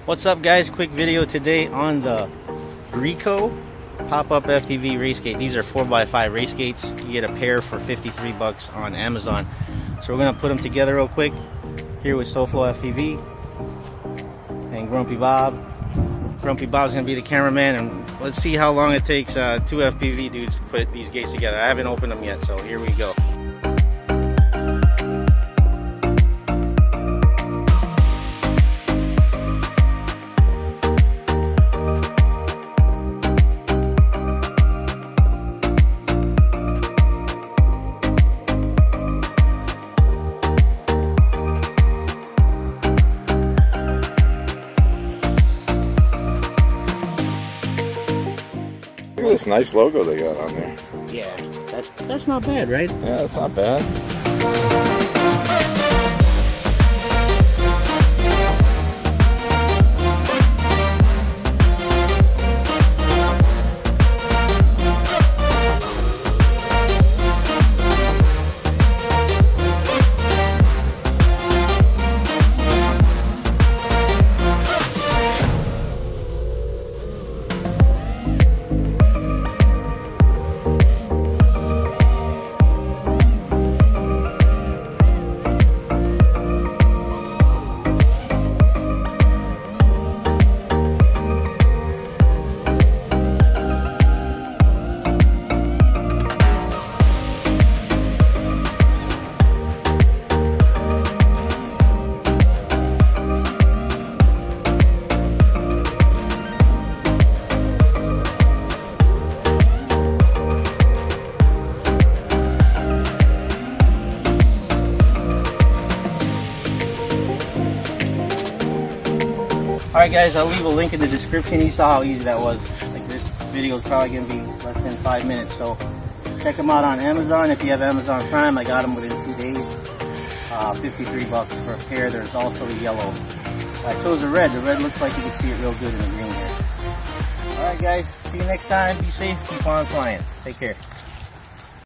What's up, guys? Quick video today on the GreEco pop-up FPV race skate. These are 4x5 race skates. You get a pair for 53 bucks on Amazon. So we're gonna put them together real quick here with SoFlo FPV and Grumpy Bob. Grumpy Bob's gonna be the cameraman, and let's see how long it takes two FPV dudes to put these gates together. I haven't opened them yet, so here we go. Look at this nice logo they got on there. Yeah, that's not bad, right? Yeah, that's not bad. Alright guys, I'll leave a link in the description. You saw how easy that was. Like, this video is probably going to be less than 5 minutes. So check them out on Amazon. If you have Amazon Prime, I got them within 2 days. 53 bucks for a pair. There's also the yellow. I chose the red. The red looks like you can see it real good in the green here. Alright guys, see you next time. Be safe. Keep on flying. Take care.